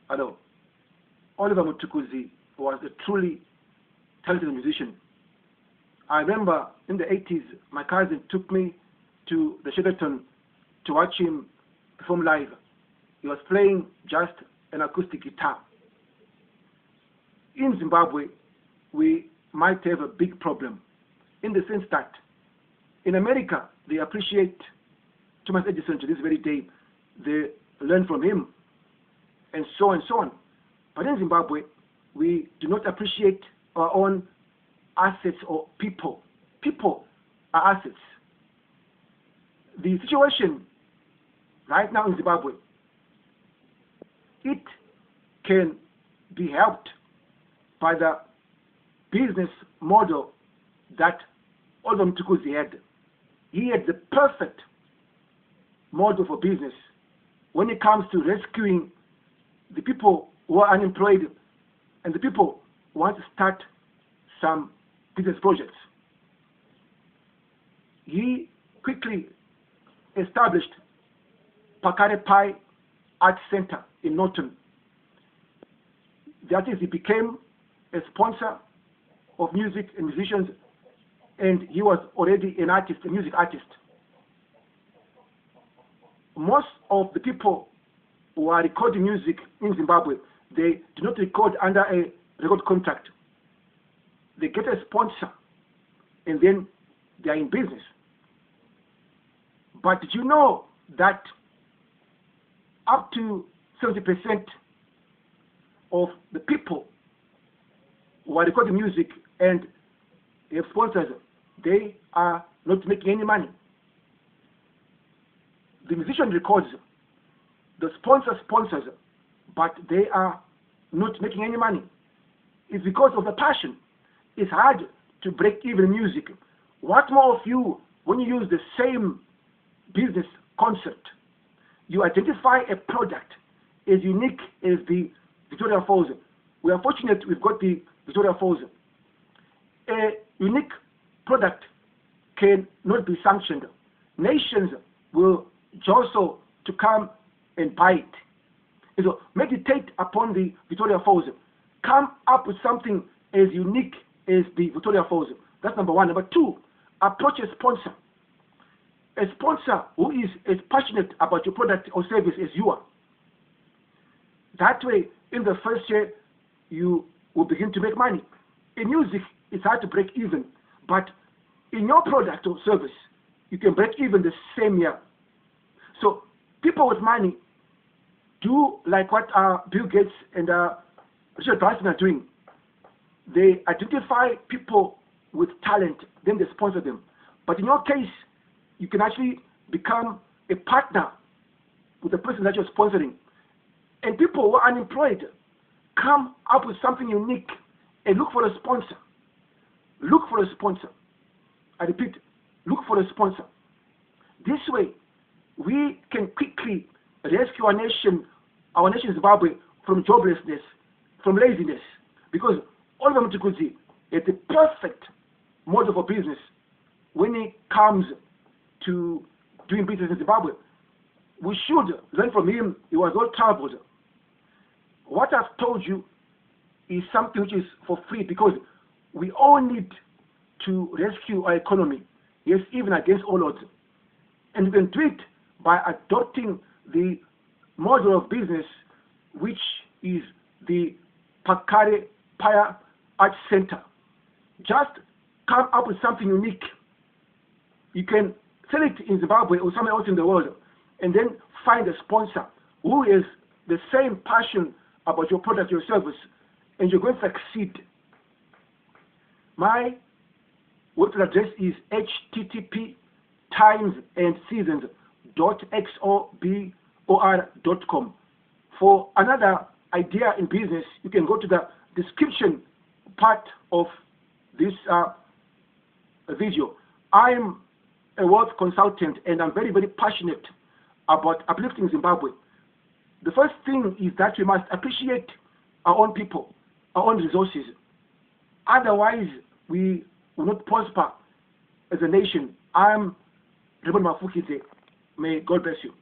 Hello. Oliver Mtukudzi was a truly talented musician. I remember in the 80s, my cousin took me to the Sheraton to watch him perform live. He was playing just an acoustic guitar. In Zimbabwe, we might have a big problem in the sense that in America, they appreciate Thomas Edison to this very day. They learn from him, and so on and so on. But in Zimbabwe, we do not appreciate our own assets or people. People are assets. The situation right now in Zimbabwe, it can be helped by the business model that Oliver Mtukudzi had. He had the perfect model for business when it comes to rescuing the people who are unemployed and the people who want to start some business projects. He quickly established Pakare Pai Art Center in Norton. That is, he became a sponsor of music and musicians, and he was already an artist, a music artist. Most of the people who are recording music in Zimbabwe, they do not record under a record contract. They get a sponsor, and then they are in business. But did you know that up to 70% of the people who are recording music and have sponsors, they are not making any money? The musician records, the sponsor sponsors, but they are not making any money. It's because of the passion. It's hard to break even music. What more of you when you use the same business concept? You identify a product as unique as the Victoria Falls. We are fortunate we've got the Victoria Falls. A unique product cannot be sanctioned. Nations will jostle to come and buy it. And so meditate upon the Victoria Falls. Come up with something as unique as the Victoria Falls. That's number one. Number two, approach a sponsor. A sponsor who is as passionate about your product or service as you are. That way, in the first year, you will begin to make money. In music, it's hard to break even, but in your product or service, you can break even the same year. So people with money do like what Bill Gates and Richard Branson are doing. They identify people with talent, then they sponsor them. But in your case, you can actually become a partner with the person that you're sponsoring. And people who are unemployed come up with something unique and look for a sponsor. Look for a sponsor. I repeat, look for a sponsor. This way, we can quickly rescue our nation Zimbabwe, from joblessness, from laziness. Because Oliver Mtukudzi is the perfect model for business when it comes to doing business in Zimbabwe. We should learn from him. He was well traveled. What I've told you is something which is for free, because we all need to rescue our economy, yes, even against all odds. And we can do it by adopting the model of business, which is the Pakare Pai Art Center. Just come up with something unique. You can sell it in Zimbabwe or somewhere else in the world, and then find a sponsor who has the same passion about your product, your service, and you're going to succeed. My website address is http://timesandseasons.xobor.com. For another idea in business, you can go to the description part of this video. I'm a wealth consultant, and I'm very, very passionate about uplifting Zimbabwe. The first thing is that we must appreciate our own people, our own resources. Otherwise, we will not prosper as a nation. I'm Mtukudzi. May God bless you.